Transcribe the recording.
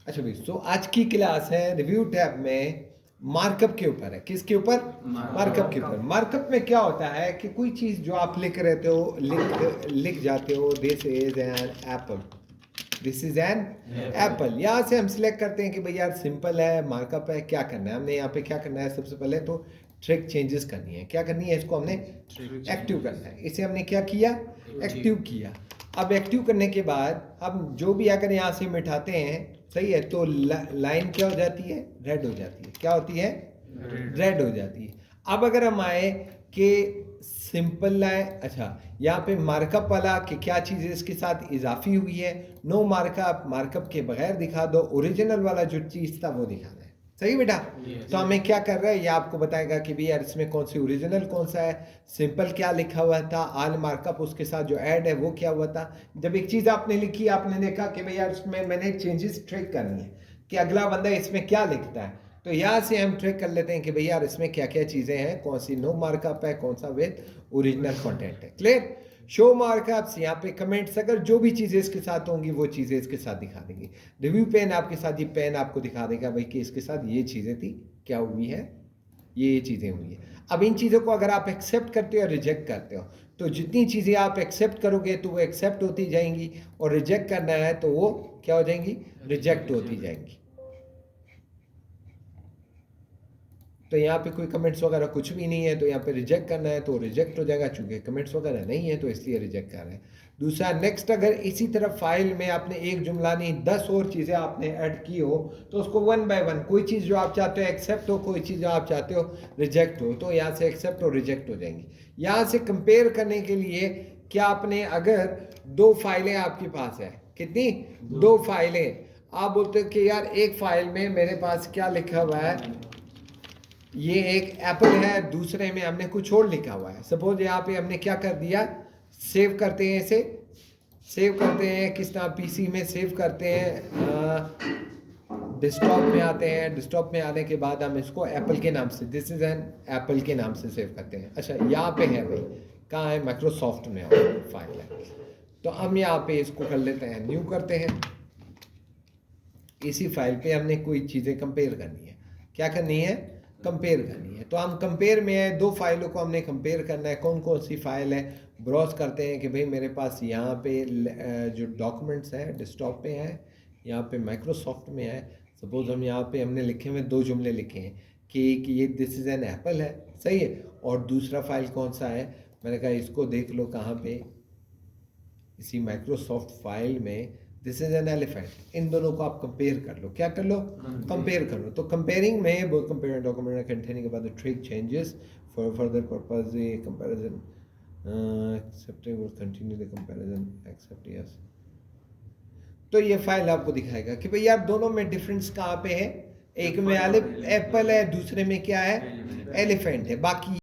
अच्छा भाई, सो आज की क्लास है रिव्यू टैब में मार्कअप के ऊपर है। किसके ऊपर? मार्कअप के ऊपर। मार्कअप में क्या होता है कि कोई चीज़ जो आप लिख रहते हो, लिख जाते हो, this is an apple, this is an apple. यहाँ से हम सिलेक्ट करते हैं कि भाई यार सिंपल है, मार्कअप है, क्या करना है हमने यहाँ पे, क्या करना है सबसे पहले तो ट्रिक चेंजेस करनी है। क्या करनी है? इसको हमने एक्टिव करना है। इसे हमने क्या किया? एक्टिव किया। अब एक्टिव करने के बाद हम जो भी अगर यहाँ से मिटाते हैं, सही है, तो लाइन क्या हो जाती है? रेड हो जाती है। क्या होती है? रेड हो जाती है। अब अगर हम आए कि सिंपल लाइन, अच्छा यहाँ पे मार्कअप वाला कि क्या चीज़ इसके साथ इजाफी हुई है, नो मार्कअप, मार्कअप के बगैर दिखा दो, ओरिजिनल वाला जो चीज़ था वो दिखाना है। सही बेटा? तो हमें क्या कर रहा है, ये आपको बताएगा कि भाई यार इसमें कौन सी ओरिजिनल, कौन सा है, सिंपल क्या लिखा हुआ था, आल मार्कअप उसके साथ जो ऐड है वो क्या हुआ था। जब एक चीज़ आपने लिखी, आपने देखा कि भाई यार उसमें मैंने चेंजेस ट्रैक करनी है कि अगला बंदा इसमें क्या लिखता है, तो यहाँ से हम ट्रैक कर लेते हैं कि भाई यार इसमें क्या क्या चीज़ें हैं, कौन सी नो मार्कअप है, कौन सा विद ओरिजिनल कंटेंट है। क्लियर? शो मार्कअप्स, यहाँ पे कमेंट्स, अगर जो भी चीज़ें इसके साथ होंगी वो चीज़ें इसके साथ दिखा देंगी। रिव्यू पेन आपके साथ, ये पेन आपको दिखा देगा भाई कि इसके साथ ये चीज़ें थी, क्या हुई है, ये चीज़ें हुई हैं। अब इन चीज़ों को अगर आप एक्सेप्ट करते हो या रिजेक्ट करते हो, तो जितनी चीज़ें आप एक्सेप्ट करोगे तो वो एक्सेप्ट होती जाएंगी, और रिजेक्ट करना है तो वो क्या हो जाएंगी? रिजेक्ट होती जाएंगी। तो यहाँ पे कोई कमेंट्स वगैरह कुछ भी नहीं है, तो यहाँ पे रिजेक्ट करना है तो रिजेक्ट हो जाएगा, चूंकि कमेंट्स वगैरह नहीं है तो इसलिए रिजेक्ट कर रहे हैं। दूसरा, नेक्स्ट, अगर इसी तरह फाइल में आपने एक जुमला नहीं 10 और चीज़ें आपने ऐड की हो, तो उसको वन बाय वन, कोई चीज़ जो आप चाहते हो एक्सेप्ट हो, कोई चीज़ जो आप चाहते हो रिजेक्ट हो, तो यहाँ से एक्सेप्ट और रिजेक्ट हो जाएंगी। यहाँ से कंपेयर करने के लिए क्या आपने, अगर दो फाइलें आपके पास है, कितनी? दो फाइलें। आप बोलते हो कि यार एक फाइल में मेरे पास क्या लिखा हुआ है, ये एक एप्पल है, दूसरे में हमने कुछ और लिखा हुआ है। सपोज यहाँ पे हमने क्या कर दिया, सेव करते हैं इसे, सेव करते हैं किस तरह, पीसी में सेव करते हैं, डेस्कटॉप में आते हैं, डेस्कटॉप में आने के बाद हम इसको एप्पल के नाम से, दिस इज एन एप्पल के नाम से सेव करते हैं। अच्छा यहाँ पे है भाई, कहाँ है? माइक्रोसॉफ्ट में फाइल है, तो हम यहाँ पे इसको कर लेते हैं, न्यू करते हैं। इसी फाइल पे हमने कोई चीज़ें कंपेयर करनी है। क्या करनी है? कंपेयर करनी है। तो हम कंपेयर में है, दो फाइलों को हमने कंपेयर करना है। कौन कौन सी फाइल है? ब्राउज करते हैं कि भाई मेरे पास यहाँ पे जो डॉक्यूमेंट्स है डेस्कटॉप पे है, यहाँ पे माइक्रोसॉफ्ट में है। सपोज हम यहाँ पे हमने लिखे हुए दो जुमले लिखे हैं कि ये दिस इज़ एन एप्पल है, सही है, और दूसरा फाइल कौन सा है, मैंने कहा इसको देख लो कहाँ पे, इसी माइक्रोसॉफ्ट फाइल में दिस इज एन एलिफेंट। इन दोनों को आप कंपेयर कर लो। क्या कर लो? कंपेयर कर लो। तो कंपेयरिंग में both compare document containing about the trick changes for further purpose ये कंपैरिजन एक्सेप्टिंग और continue the comparison accept yes. तो ये फाइल आपको दिखाएगा कि भाई यार दोनों में डिफरेंस कहाँ पे है, एक में एप्पल है, दूसरे में क्या है? एलिफेंट है। बाकी